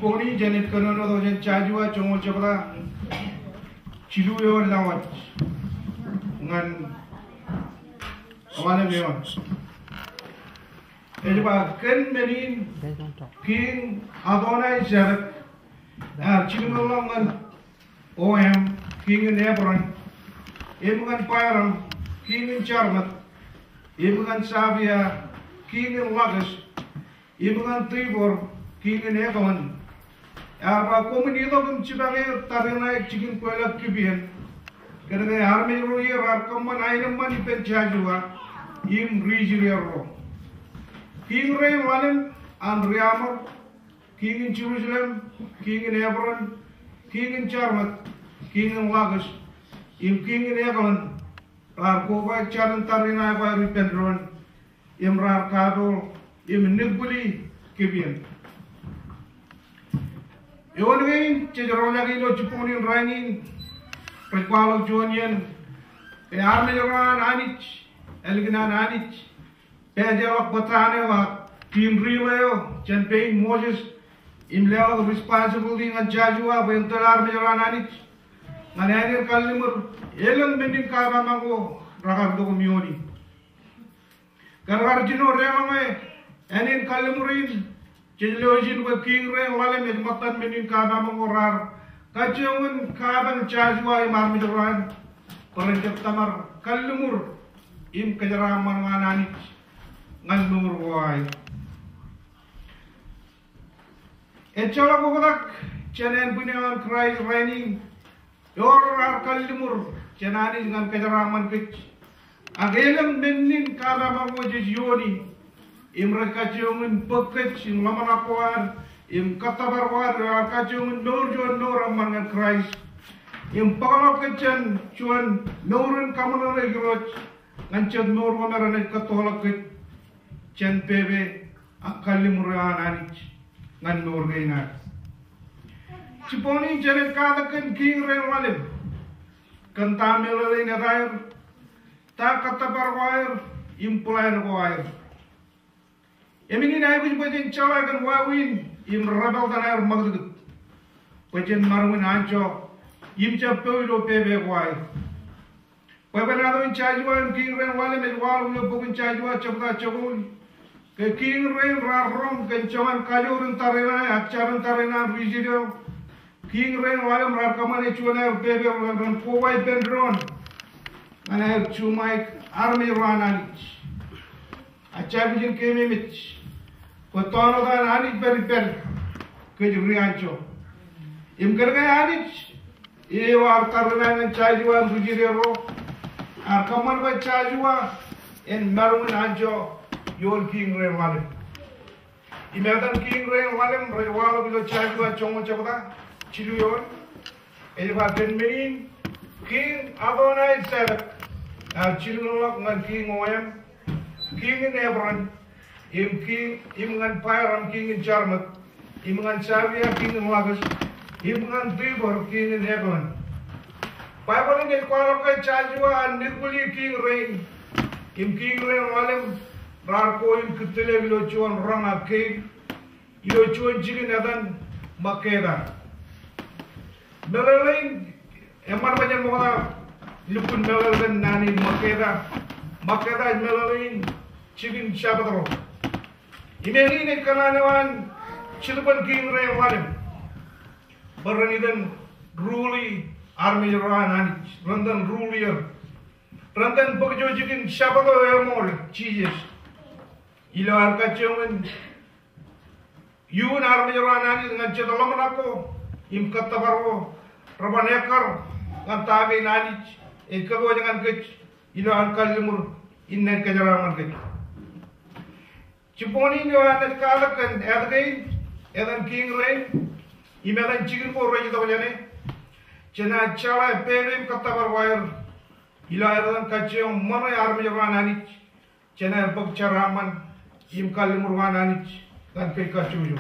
Ciponi Janet Kanono Jen Chajua Chongo Chabla Chiluyo Lawat Ngan Awana Meon Ejaba Ken Menin King Adonai Jaret Chiluyo OM King in Hebron Ibugan Pyram King in Charmat Ibugan Savia King in Lagos Ibugan Tribor King in Egon Arba Comunilo Chibane Tarina Chicken Quella Kibian Can the army ruler are common item money pen Chajua in Region King Ray Wallen and Riamor King in Jerusalem King in Hebron King in Charmat King in Lagos King in Egon Arcova Charan Tarina by Ripendron Imrar Kado Im Nibuli Kibian Yonwin, Chedorolagino, Chiponian Rangin, Prequalo Junian, Armelan Anich, Elginan Anich, Pajal Botana, Team Rio, Champagne Moses, Imleo responsibility and Jajua, Vental Armelan Anich, Mananian Kalimur, Elan Mending Karamango, Ragardo Mioni. Gargino Remame, and in Kalimurin. Chilojin with King Ray Walem is Matan Menin Kabamorar, Kachuan Kaban Chajua Marmidoran, Korenjap Tamar, Kalumur, Im Kajaraman Mananich, Nandumur Wai. Echalagodak, Chanan Bunan cries raining, Yor Kalumur, Chanani and Kajaraman pitch. Again, Menin Kabamo is Yoni. Imra kacung pekec, im lamanakuan, im katabarwan, kacung nurjuan nuram mangan Christ, im pakalok kecen, cuan nurun kamu nurigroch, ngancet nur mameran katolak kec, cen pebe akalimurian anich, ngan nur gainat. Ciponi janet katakan king ren walim, kentamil lain air, tak katabarwair, im pulayan wair. Emini na ibig pwedeng chawagan wawin im rabal tanar magdud. Pwedeng marwin ancho im chapelo pebe wai. Pwedeng in chajwa im king ren wale med wal ulo bukin chajwa chapda chagul. Ke king ren rarrom ke chawan kalurun tarena acharan tarena rijido. King ren wale rarkamane chuana pebe ran powai pendron. Mana chumai army rananich. Achabijin keme mitch. Kotono dan anich beriper kejuriancho. Im kerja anich. Iwa karena chajua bujirero. Arkaman ba chajua en marun ancho yol king ren walem. Imedan king ren walem rewalo bilo chajua chongo chapda chilu yon. Elba kenmenin king Adonai Sedek. Chilu nolak ngan king OM. King in Hebron, King, Imgan Pyram, King in Charmat, Imgan Savia, King in Lagos, Imgan Tribor, King in Egon. Bible in the Quarakai Chajua and Nibuli King Rain, King Rain Walem, Rarko in Kutile Vilochuan Rana King, Ilochuan Chilinadan, Makeda. Melalain, Emarbajan Mola, Lupun Melalan Nani Makeda, Makeda is Melalain. Chicken Shabadro. Imagine Kananawan, Chilpan King Ray Walim. Baranidan Ruli Army Ran Randan Rulier. Randan Bogjo Chicken Shabado Emol, cheeses. Ilo Arkachuman. You and Army Ran and Chetalamanaco, Im Katabaro, Rabanekar, Kantavi Nanich, Ekabojan Kitch, Ilo Arkalimur, in Nekajaraman. Chiponi yo anet kalakan edgain edan king rain imedan chicken ko raji to jane chena chala perim katabar wire ila edan kachyo mana army rananich chena bok charaman im kalimur rananich kan kai kachuju